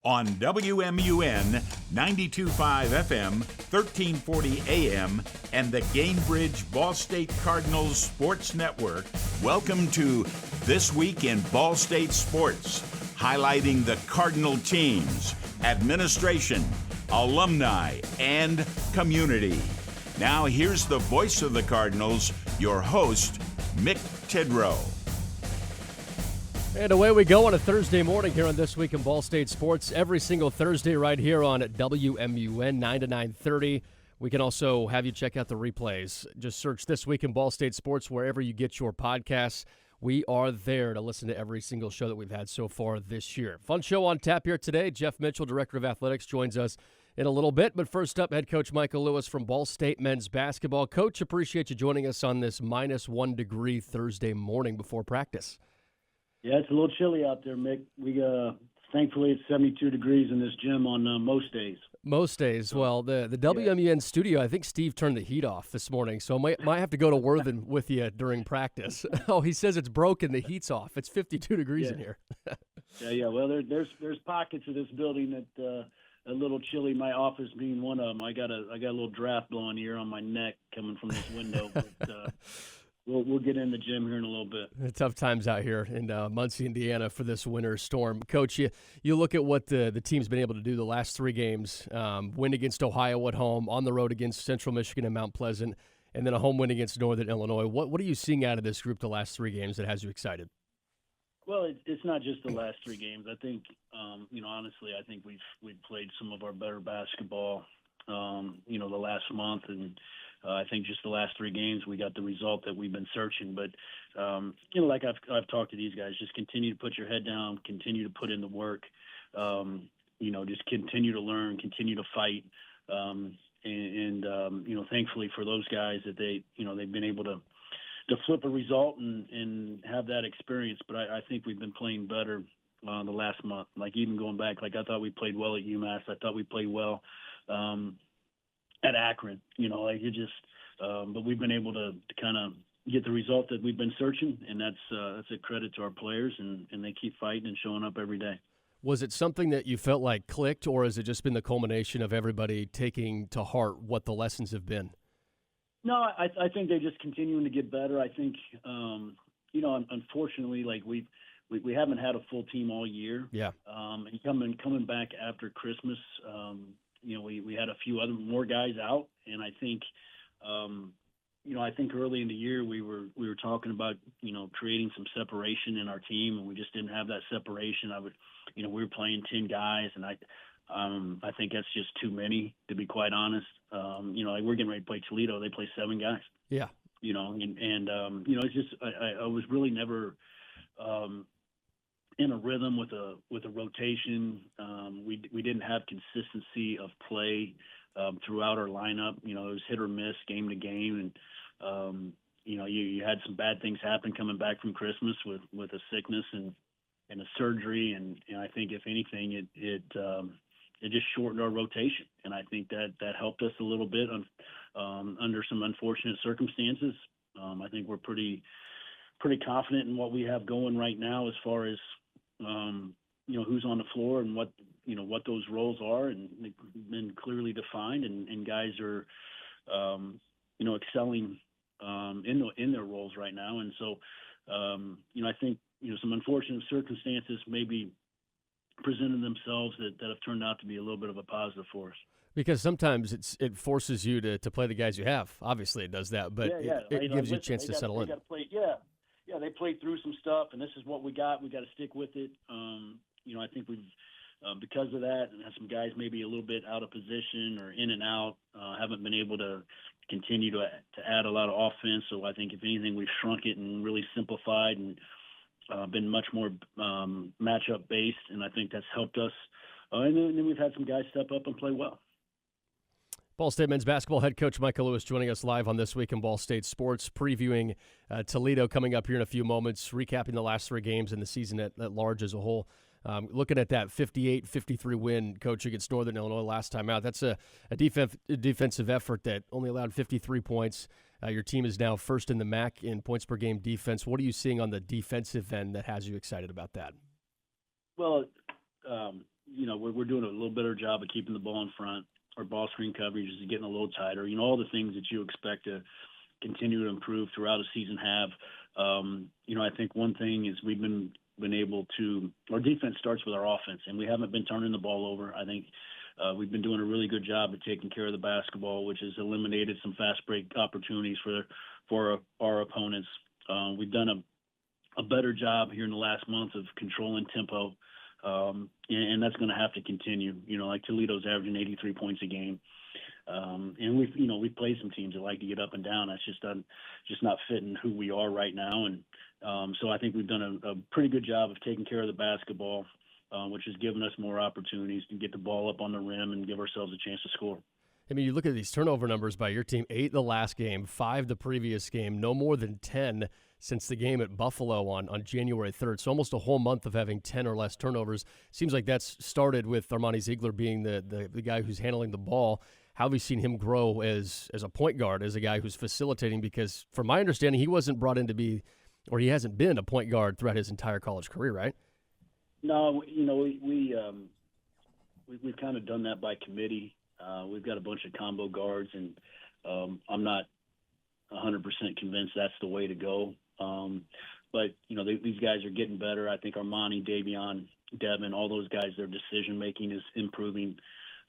On WMUN 92.5 FM, 1340 AM, and the Gainbridge Ball State Cardinals Sports Network, welcome to This Week in Ball State Sports, highlighting the Cardinal teams, administration, alumni, and community. Now here's the voice of the Cardinals, your host, Mick Tidrow. And away we go on a Thursday morning here on This Week in Ball State Sports. Every single Thursday right here on WMUN 9 to 9:30. We can also have you check out the replays. Just search This Week in Ball State Sports wherever you get your podcasts. We are there to listen to every single show that we've had so far this year. Fun show on tap here today. Jeff Mitchell, Director of Athletics, joins us in a little bit. But first up, head coach Michael Lewis from Ball State men's basketball. Coach, appreciate you joining us on this -1 degree Thursday morning before practice. Yeah, it's a little chilly out there, Mick. Thankfully it's 72 degrees in this gym on most days. Most days. Well, the WMUN studio, I think Steve turned the heat off this morning, so I might have to go to Worthen with you during practice. Oh, he says it's broken. The heat's off. It's 52 degrees in here. Yeah. Well, there's pockets of this building that a little chilly. My office being one of them. I got a little draft blowing here on my neck coming from this window. But, We'll get in the gym here in a little bit. Tough times out here in Muncie, Indiana for this winter storm. Coach, you look at what the team's been able to do the last three games, win against Ohio at home, on the road against Central Michigan and Mount Pleasant, and then a home win against Northern Illinois. What are you seeing out of this group the last three games that has you excited? Well, it's not just the last three games. I think, honestly, I think we've played some of our better basketball, the last month, and I think just the last three games we got the result that we've been searching. But, like I've talked to these guys, just continue to put your head down, continue to put in the work, just continue to learn, continue to fight. Thankfully for those guys that they've been able to flip a result and have that experience. But I think we've been playing better the last month. Like even going back, like I thought we played well at UMass. I thought we played well at Akron, but we've been able to kind of get the result that we've been searching, and that's a credit to our players, and they keep fighting and showing up every day. Was it something that you felt like clicked, or has it just been the culmination of everybody taking to heart what the lessons have been? No, I think they're just continuing to get better. I think, unfortunately, like we haven't had a full team all year. Yeah. And coming back after Christmas, we had a few more guys out, and I think, I think early in the year we were talking about, creating some separation in our team, and we just didn't have that separation. We were playing 10 guys, and I think that's just too many, to be quite honest. We're getting ready to play Toledo. They play 7 guys. Yeah. It's just I was really never in a rhythm with a rotation. We didn't have consistency of play throughout our lineup. It was hit or miss game to game, and you had some bad things happen coming back from Christmas with a sickness and a surgery, and I think if anything it just shortened our rotation, and I think that helped us a little bit under some unfortunate circumstances. I think we're pretty confident in what we have going right now as far as who's on the floor and what those roles are, and they've been clearly defined, and guys are excelling in their roles right now. And so I think some unfortunate circumstances maybe presented themselves that have turned out to be a little bit of a positive for us. Because sometimes it forces you to play the guys you have. Obviously it does that, but it gives you a chance to settle in. They played through some stuff, and this is what we got. We got to stick with it. I think we've, because of that, and have some guys maybe a little bit out of position or in and out, haven't been able to continue to add a lot of offense. So I think if anything, we've shrunk it and really simplified and been much more matchup based, and I think that's helped us. And then we've had some guys step up and play well. Ball State men's basketball head coach Michael Lewis joining us live on This Week in Ball State Sports, previewing Toledo coming up here in a few moments, recapping the last three games and the season at large as a whole. Looking at that 58-53 win, Coach, against Northern Illinois last time out, that's a defensive effort that only allowed 53 points. Your team is now first in the MAC in points per game defense. What are you seeing on the defensive end that has you excited about that? Well, we're doing a little better job of keeping the ball in front. Our ball screen coverage is getting a little tighter. All the things that you expect to continue to improve throughout a season have. I think one thing is we've been able to – our defense starts with our offense, and we haven't been turning the ball over. I think we've been doing a really good job of taking care of the basketball, which has eliminated some fast break opportunities for our opponents. We've done a better job here in the last month of controlling tempo, and that's going to have to continue. Like Toledo's averaging 83 points a game. And we've played some teams that like to get up and down. That's just not fitting who we are right now. And so I think we've done a pretty good job of taking care of the basketball, which has given us more opportunities to get the ball up on the rim and give ourselves a chance to score. I mean, you look at these turnover numbers by your team, 8 the last game, 5 the previous game, no more than 10 since the game at Buffalo on January 3rd. So almost a whole month of having 10 or less turnovers. Seems like that's started with Armani Ziegler being the guy who's handling the ball. How have you seen him grow as a point guard, as a guy who's facilitating? Because from my understanding, he wasn't brought in to be, or he hasn't been a point guard throughout his entire college career, right? No, we've kind of done that by committee. We've got a bunch of combo guards, and I'm not 100% convinced that's the way to go. But these guys are getting better. I think Armani, Davion, Devin, all those guys, their decision-making is improving.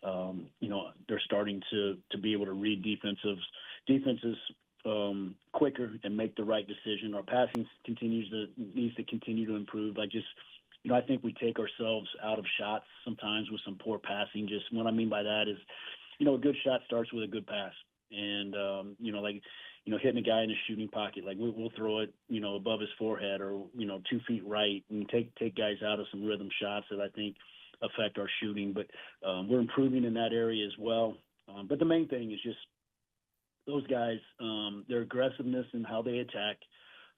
They're starting to be able to read defenses quicker and make the right decision. Our passing needs to continue to improve. I think we take ourselves out of shots sometimes with some poor passing. Just what I mean by that is, a good shot starts with a good pass. And, hitting a guy in a shooting pocket, like we'll throw it, above his forehead or, 2 feet right and take guys out of some rhythm shots that I think affect our shooting. But we're improving in that area as well. But the main thing is just those guys, their aggressiveness and how they attack,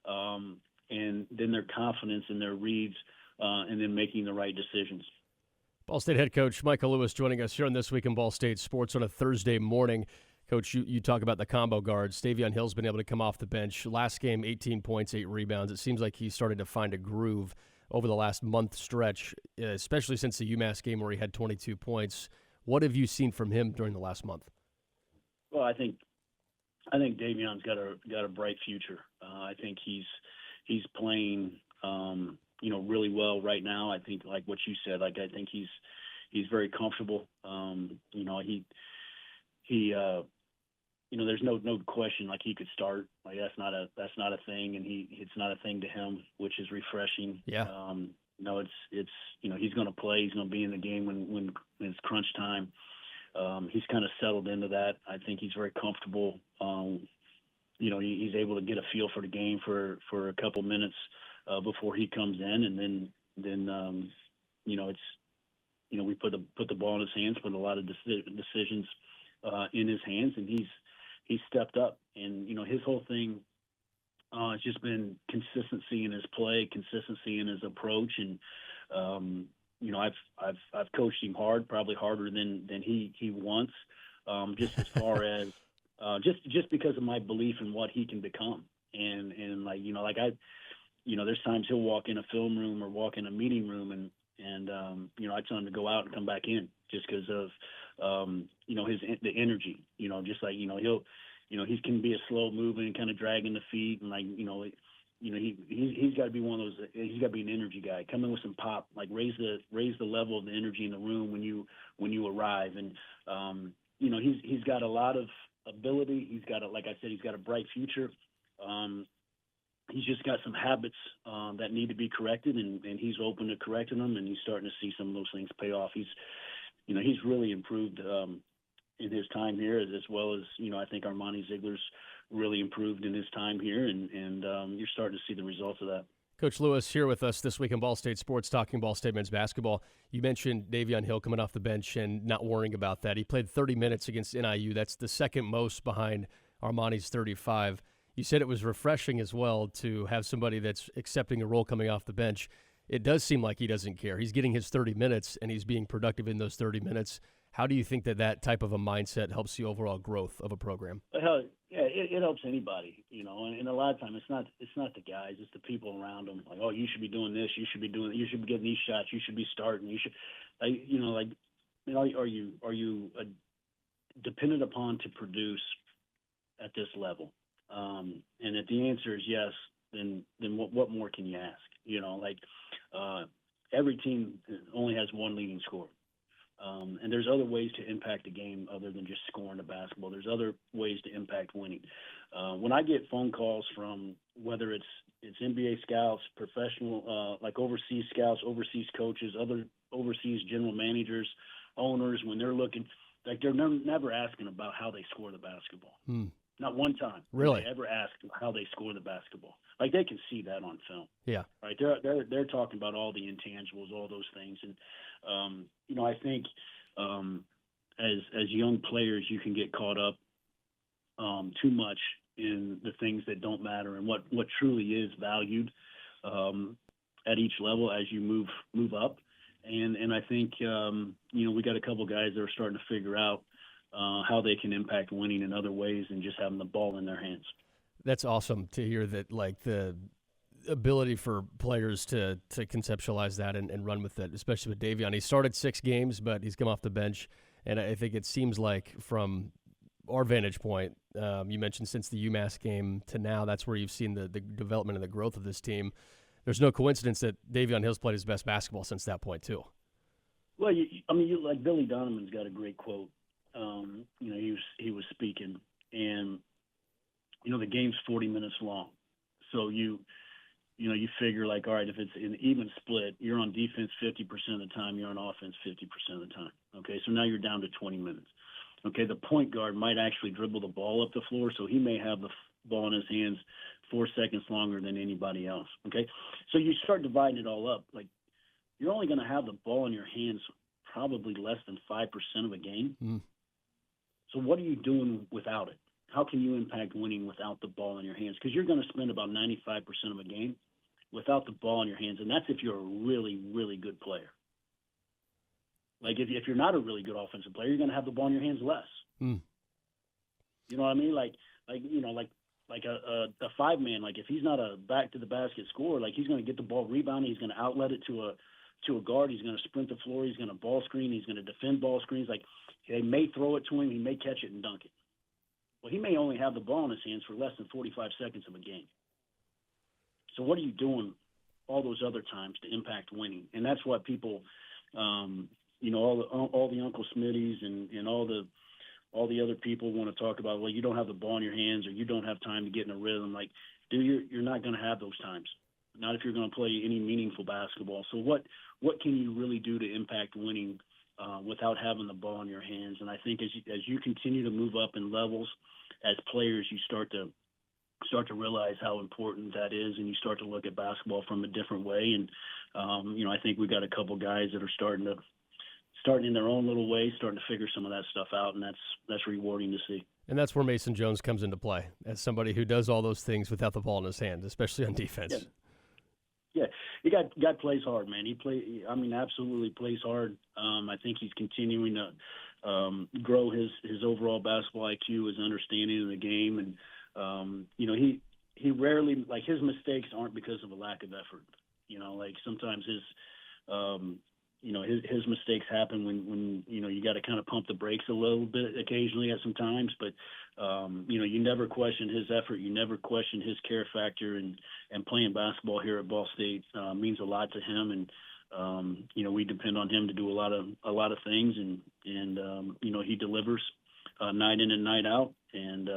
and then their confidence in their reads, and then making the right decisions. Ball State head coach Michael Lewis joining us here on This Week in Ball State Sports on a Thursday morning. Coach, you talk about the combo guards. Davion Hill's been able to come off the bench. Last game, 18 points, 8 rebounds. It seems like he's started to find a groove over the last month stretch, especially since the UMass game where he had 22 points. What have you seen from him during the last month? Well, I think Davion's got a bright future. I think he's playing really well right now. I think, like what you said, I think he's very comfortable. There's no question, he could start. That's not a thing, and it's not a thing to him, which is refreshing. Yeah. It's he's going to play. He's going to be in the game when it's crunch time. He's kind of settled into that. I think he's very comfortable. He's able to get a feel for the game for a couple minutes before he comes in, and then we put the ball in his hands, put a lot of decisions in his hands, and he's stepped up. And his whole thing has just been consistency in his play, consistency in his approach, and I've coached him hard, probably harder than he wants, just as far as just because of my belief in what he can become. And there's times he'll walk in a film room or walk in a meeting room and I tell him to go out and come back in just because of the energy, just like he can be a slow moving, kind of dragging the feet, and he's got to be one of those. He's got to be an energy guy. Come in with some pop, raise the level of the energy in the room when you arrive. And he's got a lot of ability. He's got he's got a bright future. He's just got some habits that need to be corrected, and he's open to correcting them. And he's starting to see some of those things pay off. He's really improved in his time here, as well as I think Armani Ziegler's really improved in his time here, and you're starting to see the results of that. Coach Lewis here with us this week in Ball State Sports, talking Ball State men's basketball. You mentioned Davion Hill coming off the bench and not worrying about that. He played 30 minutes against NIU. That's the second most behind Armani's 35. You said it was refreshing as well to have somebody that's accepting a role coming off the bench. It does seem like he doesn't care. He's getting his 30 minutes, and he's being productive in those 30 minutes. How do you think that type of a mindset helps the overall growth of a program? Hell, yeah, it helps anybody, and a lot of times it's not the guys, it's the people around them. Like, oh, you should be doing this, you should be getting these shots, you should be starting, are you dependent upon to produce at this level? And if the answer is yes, then what more can you ask? Every team only has one leading scorer. And there's other ways to impact the game other than just scoring the basketball. There's other ways to impact winning. When I get phone calls from whether it's NBA scouts, professional, like overseas scouts, overseas coaches, other overseas general managers, owners, when they're looking, like they're never asking about how they score the basketball. Not one time. Really? They ever ask how they score the basketball. Like they can see that on film. Yeah. Right. They're talking about all the intangibles, all those things. And, I think as young players, you can get caught up too much in the things that don't matter and what truly is valued at each level as you move up. And I think, we got a couple guys that are starting to figure out how they can impact winning in other ways than just having the ball in their hands. That's awesome to hear that, like the ability for players to conceptualize that and run with it, especially with Davion. He started 6 games, but he's come off the bench. And I think it seems like from our vantage point, you mentioned since the UMass game to now, that's where you've seen the development and the growth of this team. There's no coincidence that Davion Hill's played his best basketball since that point, too. Well, like Billy Donovan's got a great quote. He was speaking, and the game's 40 minutes long, so you figure like, all right, if it's an even split, you're on defense 50% of the time, you're on offense 50% of the time. Okay, so now you're down to 20 minutes. Okay, the point guard might actually dribble the ball up the floor, so he may have the ball in his hands 4 seconds longer than anybody else. Okay, so you start dividing it all up. Like, you're only going to have the ball in your hands probably less than 5% of a game. So what are you doing without it? How can you impact winning without the ball in your hands? Because you're going to spend about 95% of a game without the ball in your hands, and that's if you're a really, really good player. Like if you're not a really good offensive player, you're going to have the ball in your hands less. You know what I mean? Like a 5-man. Like if he's not a back to the basket scorer, like he's going to get the ball rebounded, he's going to outlet it to a guard, he's going to sprint the floor, he's going to ball screen, he's going to defend ball screens. Like they may throw it to him, he may catch it and dunk it. Well, he may only have the ball in his hands for less than 45 seconds of a game. So what are you doing all those other times to impact winning? And that's what people, all the Uncle Smitties and all the other people want to talk about. Well, you don't have the ball in your hands, or you don't have time to get in a rhythm. Like, dude, you're not going to have those times. Not if you're going to play any meaningful basketball. So what can you really do to impact winning without having the ball in your hands? And I think as you continue to move up in levels as players, you start to realize how important that is, and you start to look at basketball from a different way. And I think we got a couple guys that are starting in their own little way, starting to figure some of that stuff out, and that's rewarding to see. And that's where Mason Jones comes into play, as somebody who does all those things without the ball in his hand, especially on defense. Yeah, he got plays hard, man. Absolutely plays hard. I think he's continuing to grow his overall basketball IQ, his understanding of the game, and he rarely, like, his mistakes aren't because of a lack of effort. Like sometimes his mistakes happen when you got to kind of pump the brakes a little bit occasionally at some times, but you never question his effort, you never question his care factor, and playing basketball here at Ball State means a lot to him, and we depend on him to do a lot of things, and he delivers night in and night out, and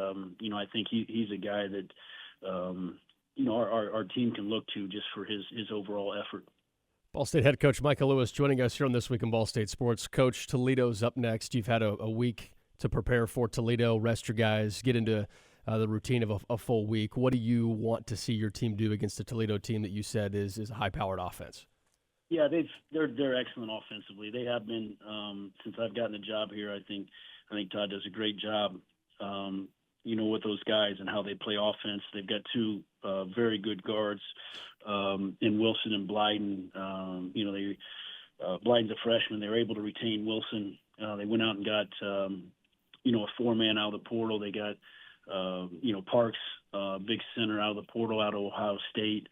I think he's a guy that our team can look to just for his overall effort. Ball State head coach Micah Lewis joining us here on This Week in Ball State Sports. Coach, Toledo's up next. You've had a week to prepare for Toledo, rest your guys, get into the routine of a full week. What do you want to see your team do against the Toledo team that you said is a high-powered offense? Yeah, they're excellent offensively. They have been since I've gotten the job here. I think Todd does a great job, with those guys and how they play offense. They've got two very good guards in Wilson and Blyden. Blyden's a freshman. They were able to retain Wilson. They went out and got, a 4-man out of the portal. They got, Parks, big center out of the portal out of Ohio State.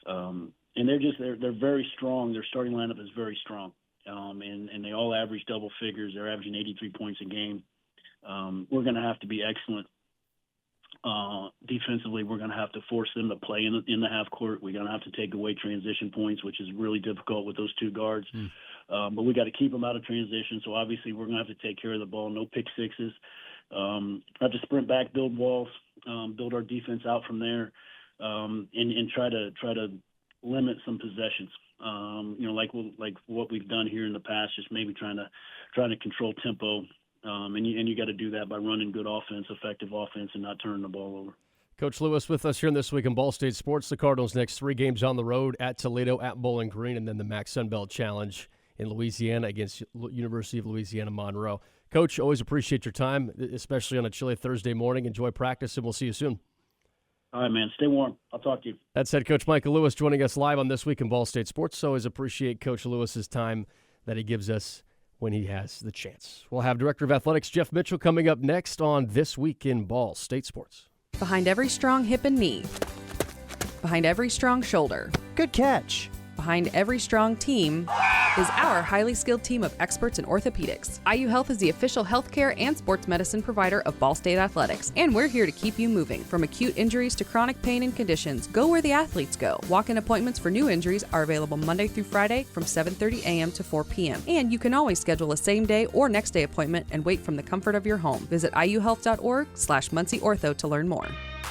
And they're very strong. Their starting lineup is very strong. And they all average double figures. They're averaging 83 points a game. We're going to have to be excellent. Defensively, we're going to have to force them to play in the half court. We're going to have to take away transition points, which is really difficult with those two guards. But we got to keep them out of transition. So obviously, we're going to have to take care of the ball. No pick sixes. Have to sprint back, build walls, build our defense out from there, and try to limit some possessions. Like what we've done here in the past, just maybe trying to control tempo. And you got to do that by running good offense, effective offense, and not turning the ball over. Coach Lewis with us here This Week in Ball State Sports. The Cardinals' next 3 games on the road at Toledo, at Bowling Green, and then the MAC Sun Belt Challenge in Louisiana against University of Louisiana Monroe. Coach, always appreciate your time, especially on a chilly Thursday morning. Enjoy practice, and we'll see you soon. All right, man. Stay warm. I'll talk to you. That's head coach Michael Lewis joining us live on This Week in Ball State Sports. So always appreciate Coach Lewis's time that he gives us when he has the chance. We'll have Director of Athletics Jeff Mitchell coming up next on This Week in Ball State Sports. Behind every strong hip and knee. Behind every strong shoulder. Good catch. Behind every strong team is our highly skilled team of experts in orthopedics. IU Health is the official healthcare and sports medicine provider of Ball State Athletics, and we're here to keep you moving. From acute injuries to chronic pain and conditions, go where the athletes go. Walk-in appointments for new injuries are available Monday through Friday from 7:30 a.m. to 4 p.m. And you can always schedule a same-day or next-day appointment and wait from the comfort of your home. Visit iuhealth.org/MuncieOrtho to learn more.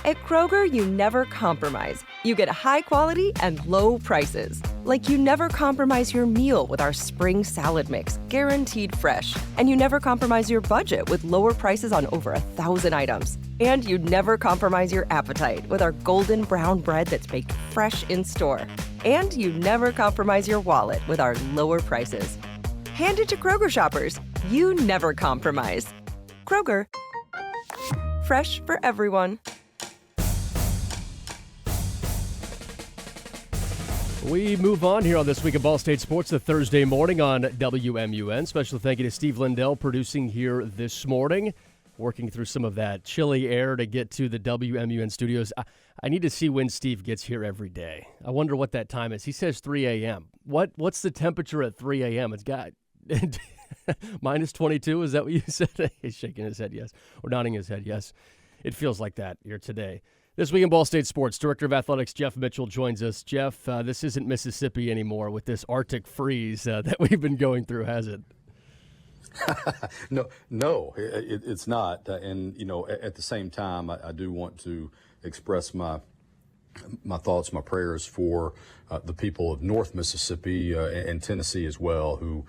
At Kroger, you never compromise. You get high quality and low prices. Like you never compromise your meal with our spring salad mix, guaranteed fresh. And you never compromise your budget with lower prices on over 1,000 items. And you never compromise your appetite with our golden brown bread that's baked fresh in store. And you never compromise your wallet with our lower prices. Hand it to Kroger shoppers. You never compromise. Kroger. Fresh for everyone. We move on here on This Week in Ball State Sports, the Thursday morning on WMUN. Special thank you to Steve Lindell producing here this morning, working through some of that chilly air to get to the WMUN studios. I need to see when Steve gets here every day. I wonder what that time is. He says 3 a.m. What's the temperature at 3 a.m.? It's got minus 22. Is that what you said? He's shaking his head yes, or nodding his head yes. It feels like that here today. This Week in Ball State Sports, Director of Athletics Jeff Mitchell joins us. Jeff, this isn't Mississippi anymore with this Arctic freeze that we've been going through, has it? No, it's not. And, at the same time, I do want to express my thoughts, my prayers for the people of North Mississippi and Tennessee as well, who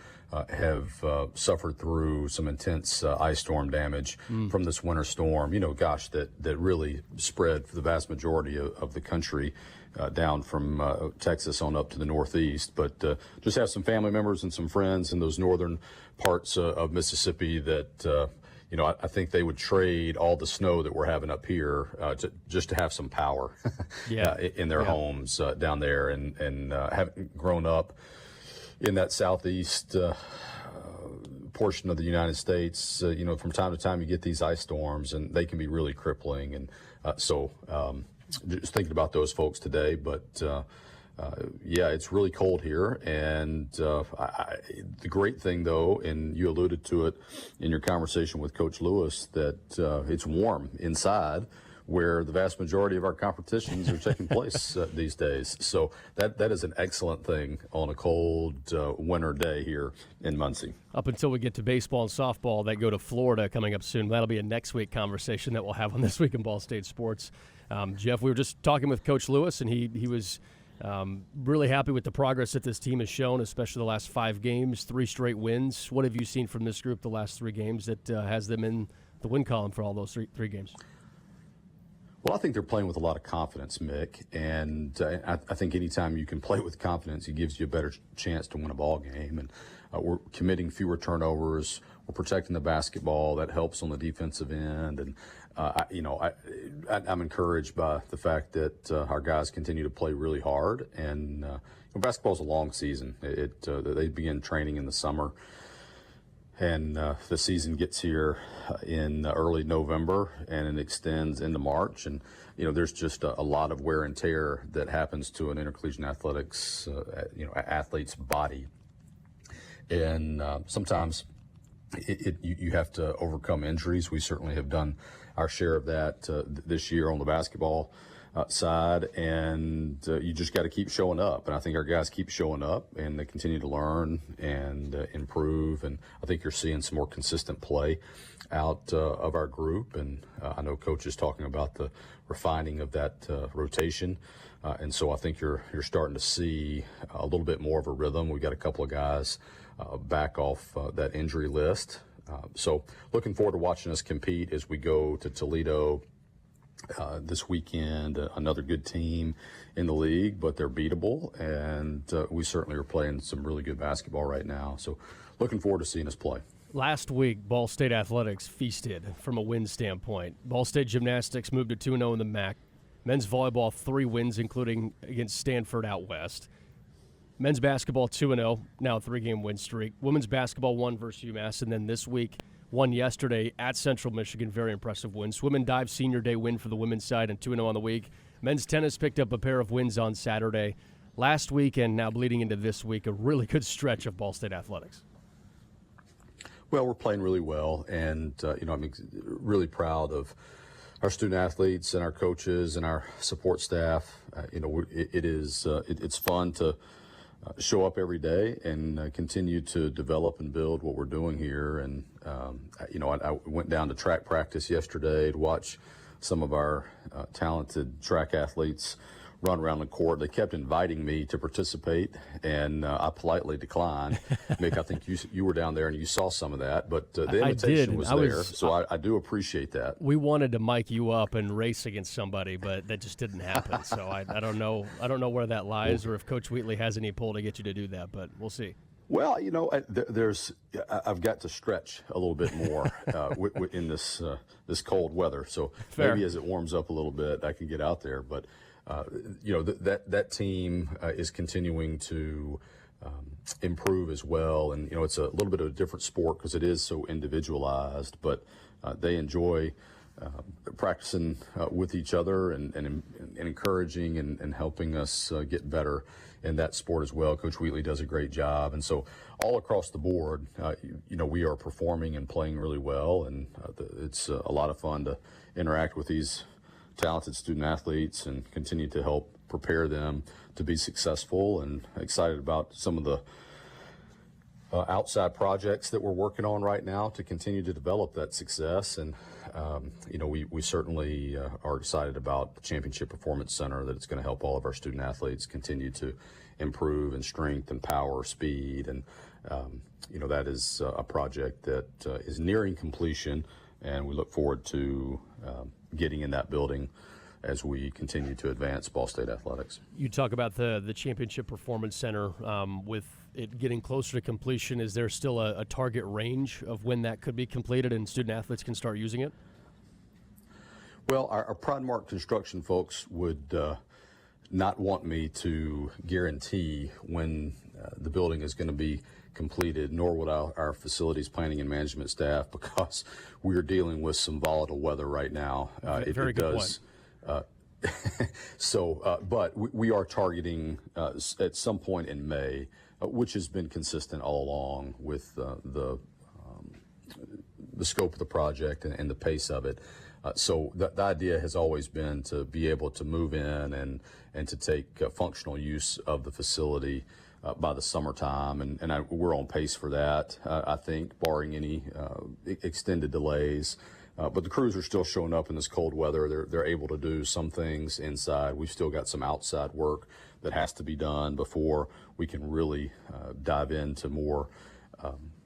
have suffered through some intense ice storm damage from this winter storm, that really spread for the vast majority of the country down from Texas on up to the Northeast. But just have some family members and some friends in those northern parts of Mississippi that, I think they would trade all the snow that we're having up here just to have some power in their homes down there. And having grown up in that southeast portion of the United States, from time to time you get these ice storms and they can be really crippling. And so just thinking about those folks today. But it's really cold here. And the great thing, though, and you alluded to it in your conversation with Coach Lewis, that it's warm inside, where the vast majority of our competitions are taking place these days. So that is an excellent thing on a cold winter day here in Muncie. Up until we get to baseball and softball that go to Florida coming up soon. That'll be a next week conversation that we'll have on This Week in Ball State Sports. Jeff, we were just talking with Coach Lewis, and he was really happy with the progress that this team has shown, especially the last 5 games, 3 straight wins. What have you seen from this group the last 3 games that has them in the win column for all those three games? Well, I think they're playing with a lot of confidence, Mick, and I think anytime you can play with confidence, it gives you a better chance to win a ball game. And we're committing fewer turnovers. We're protecting the basketball. That helps on the defensive end. And, I'm encouraged by the fact that our guys continue to play really hard. And basketball is a long season. They begin training in the summer. And the season gets here in early November, and it extends into March. And, there's just a lot of wear and tear that happens to an intercollegiate athletics, athlete's body. And sometimes you have to overcome injuries. We certainly have done our share of that this year on the basketball side, and you just got to keep showing up. And I think our guys keep showing up, and they continue to learn and improve. And I think you're seeing some more consistent play out of our group. And I know Coach is talking about the refining of that rotation. And so I think you're starting to see a little bit more of a rhythm. We got a couple of guys back off that injury list. So looking forward to watching us compete as we go to Toledo this weekend. Another good team in the league, but they're beatable, and we certainly are playing some really good basketball right now. So looking forward to seeing us play. Last week, Ball State Athletics feasted from a win standpoint. Ball State Gymnastics moved to 2-0 in the MAC. Men's volleyball, 3 wins, including against Stanford out west. Men's basketball, 2-0, now a 3-game win streak. Women's basketball, 1 versus UMass, and then this week, won yesterday at Central Michigan. Very impressive win. Swim and dive senior day win for the women's side and 2-0 on the week. Men's tennis picked up a pair of wins on Saturday. Last week and now bleeding into this week, a really good stretch of Ball State athletics. Well, we're playing really well, and I'm really proud of our student athletes and our coaches and our support staff. It's fun to show up every day and continue to develop and build what we're doing here. And I went down to track practice yesterday to watch some of our talented track athletes run around the court. They kept inviting me to participate, and I politely declined. Mick, I think you were down there and you saw some of that, but the invitation was there, so I do appreciate that. We wanted to mic you up and race against somebody, but that just didn't happen. So I don't know where that lies, or if Coach Wheatley has any pull to get you to do that, but we'll see. Well, I've got to stretch a little bit more in this cold weather. So Fair. Maybe as it warms up a little bit, I can get out there. But that team is continuing to improve as well. And it's a little bit of a different sport because it is so individualized. But they enjoy practicing with each other and encouraging and helping us get better in that sport as well. Coach Wheatley does a great job. And so all across the board, we are performing and playing really well. And it's a lot of fun to interact with these talented student athletes and continue to help prepare them to be successful, and excited about some of the outside projects that we're working on right now to continue to develop that success. And we certainly are excited about the Championship Performance Center, that it's going to help all of our student athletes continue to improve in strength and power, speed. And that is a project that is nearing completion, and we look forward to getting in that building as we continue to advance Ball State athletics. You talk about the Championship Performance Center. With it getting closer to completion, is there still a target range of when that could be completed and student athletes can start using it? Well, our Pride Mark construction folks would not want me to guarantee when the building is going to be completed, nor would our facilities planning and management staff, because we are dealing with some volatile weather right now. Very good point. But we are targeting at some point in May, which has been consistent all along with the scope of the project and the pace of it. So the idea has always been to be able to move in and to take functional use of the facility by the summertime, and we're on pace for that, I think, barring any extended delays. But the crews are still showing up in this cold weather. They're able to do some things inside. We've still got some outside work that has to be done before we can really dive into more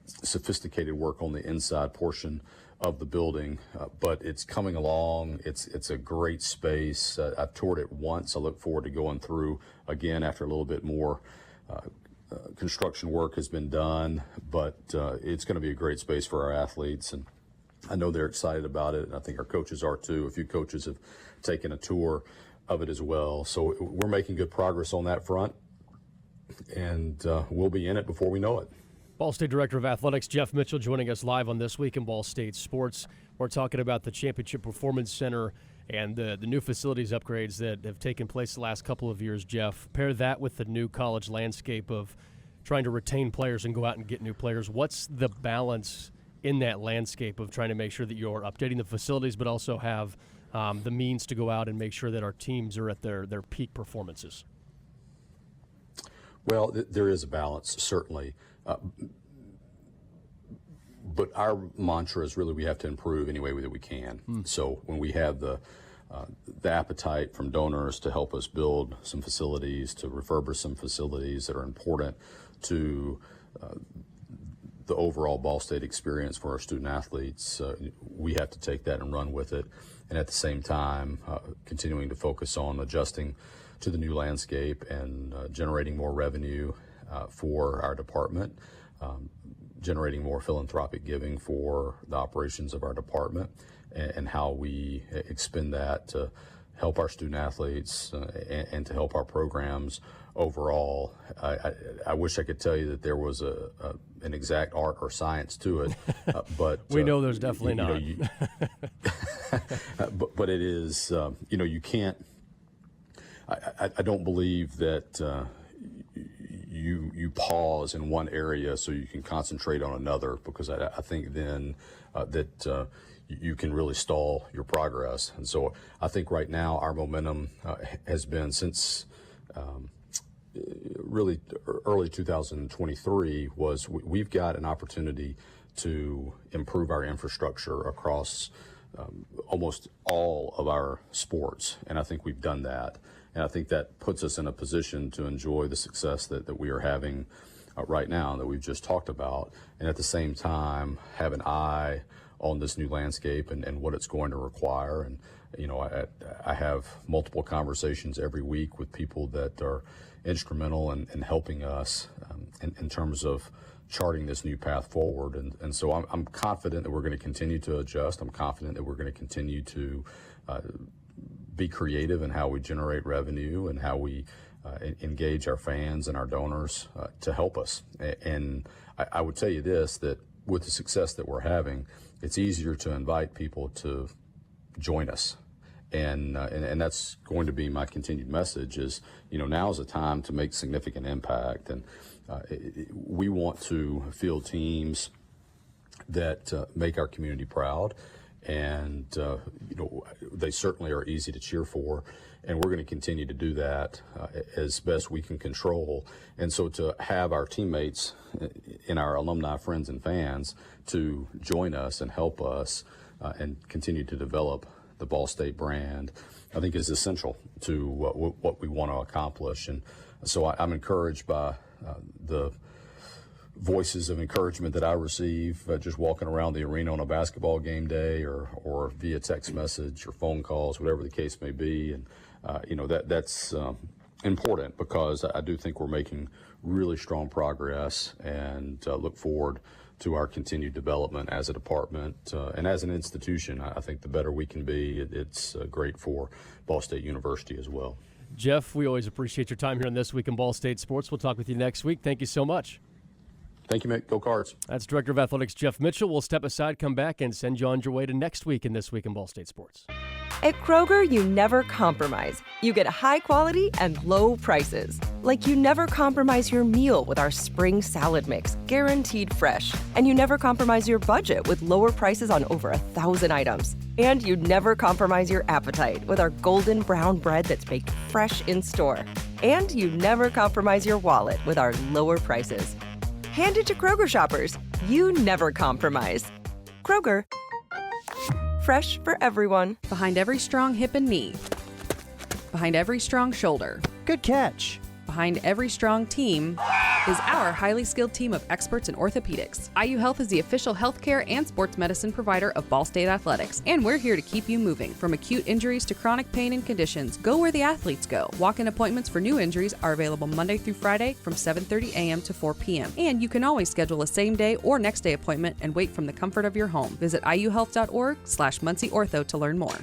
sophisticated work on the inside portion of the building. But it's coming along. It's a great space. I've toured it once. I look forward to going through again after a little bit more construction work has been done, but it's going to be a great space for our athletes, and I know they're excited about it, and I think our coaches are too. A few coaches have taken a tour of it as well. So we're making good progress on that front, and we'll be in it before we know it. Ball State Director of Athletics Jeff Mitchell joining us live on This Week in Ball State Sports. We're talking about the Championship Performance Center and the new facilities upgrades that have taken place the last couple of years, Jeff. Pair that with the new college landscape of trying to retain players and go out and get new players. What's the balance in that landscape of trying to make sure that you're updating the facilities but also have the means to go out and make sure that our teams are at their peak performances? Well, there is a balance, certainly. But our mantra is really we have to improve any way that we can. So when we have the appetite from donors to help us build some facilities, to refurbish some facilities that are important to the overall Ball State experience for our student athletes, we have to take that and run with it. And at the same time, continuing to focus on adjusting to the new landscape and generating more revenue for our department, generating more philanthropic giving for the operations of our department, and how we expend that to help our student athletes and to help our programs overall. I wish I could tell you that there was an exact art or science to it, but we know there's definitely not. But it is, you can't. I don't believe that you pause in one area so you can concentrate on another, because I think then that you can really stall your progress. And so I think right now our momentum has been since really early 2023 was we've got an opportunity to improve our infrastructure across almost all of our sports, and I think we've done that. And I think that puts us in a position to enjoy the success that we are having right now that we've just talked about, and at the same time have an eye on this new landscape and what it's going to require. And I have multiple conversations every week with people that are instrumental in helping us in terms of charting this new path forward. And so I'm confident that we're going to continue to adjust. I'm confident that we're going to continue to be creative in how we generate revenue and how we engage our fans and our donors to help us. And I would tell you this, that with the success that we're having, it's easier to invite people to join us. And that's going to be my continued message is, now is the time to make significant impact. And we want to field teams that make our community proud. And, they certainly are easy to cheer for. And we're going to continue to do that as best we can control. And so to have our teammates and our alumni, friends, and fans to join us and help us and continue to develop the Ball State brand, I think is essential to what we want to accomplish. And so I'm encouraged by the voices of encouragement that I receive just walking around the arena on a basketball game day or via text message or phone calls, whatever the case may be. And, that's important, because I do think we're making really strong progress, and look forward to our continued development as a department and as an institution. I think the better we can be, it's great for Ball State University as well. Jeff, we always appreciate your time here on This Week in Ball State Sports. We'll talk with you next week. Thank you so much. Thank you, Mick. Go Cards. That's Director of Athletics Jeff Mitchell. We'll step aside, come back, and send you on your way to next week in This Week in Ball State Sports. At Kroger, you never compromise. You get high quality and low prices. Like you never compromise your meal with our spring salad mix, guaranteed fresh. And you never compromise your budget with lower prices on over 1,000 items. And you never compromise your appetite with our golden brown bread that's baked fresh in store. And you never compromise your wallet with our lower prices. Hand it to Kroger shoppers. You never compromise. Kroger. Fresh for everyone. Behind every strong hip and knee. Behind every strong shoulder. Good catch. Behind every strong team is our highly skilled team of experts in orthopedics. IU Health is the official healthcare and sports medicine provider of Ball State Athletics, and we're here to keep you moving. From acute injuries to chronic pain and conditions, go where the athletes go. Walk-in appointments for new injuries are available Monday through Friday from 7:30 a.m. to 4 p.m. And you can always schedule a same-day or next-day appointment and wait from the comfort of your home. Visit iuhealth.org/MuncieOrtho to learn more.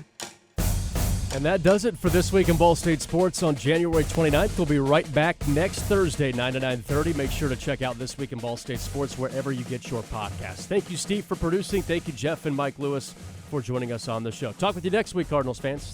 And that does it for This Week in Ball State Sports on January 29th. We'll be right back next Thursday, 9 to 9:30. Make sure to check out This Week in Ball State Sports wherever you get your podcasts. Thank you, Steve, for producing. Thank you, Jeff and Mike Lewis, for joining us on the show. Talk with you next week, Cardinals fans.